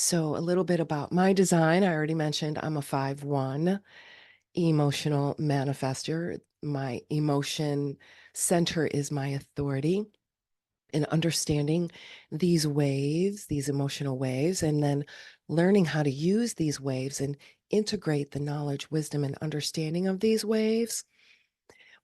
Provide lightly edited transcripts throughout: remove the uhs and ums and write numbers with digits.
So, a little bit about my design. I already mentioned I'm a 5-1 emotional manifester. My emotion center is my authority in understanding these waves, these emotional waves, and then learning how to use these waves and integrate the knowledge, wisdom, and understanding of these waves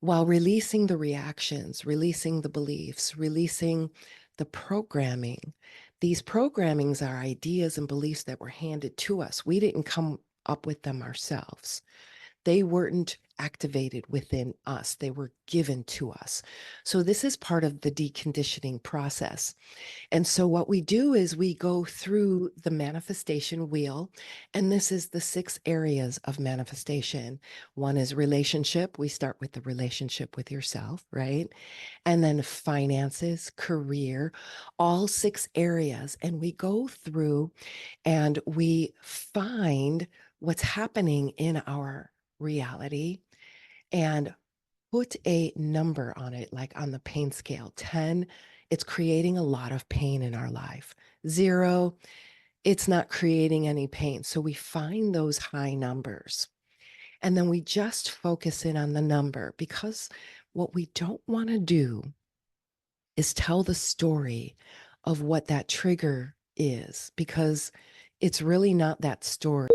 while releasing the reactions, releasing the beliefs, releasing the programming. These programmings are ideas and beliefs that were handed to us. We didn't come up with them ourselves. They weren't activated within us, they were given to us. So, this is part of the deconditioning process. And so, what we do is we go through the manifestation wheel, and this is the 6 areas of manifestation. One is relationship. We start with the relationship with yourself, right? And then finances, career, all 6 areas. And we go through and we find what's happening in our reality and put a number on it, like on the pain scale. 10, it's creating a lot of pain in our life. 0, it's not creating any pain. So we find those high numbers. And then we just focus in on the number, because what we don't want to do is tell the story of what that trigger is, because it's really not that story.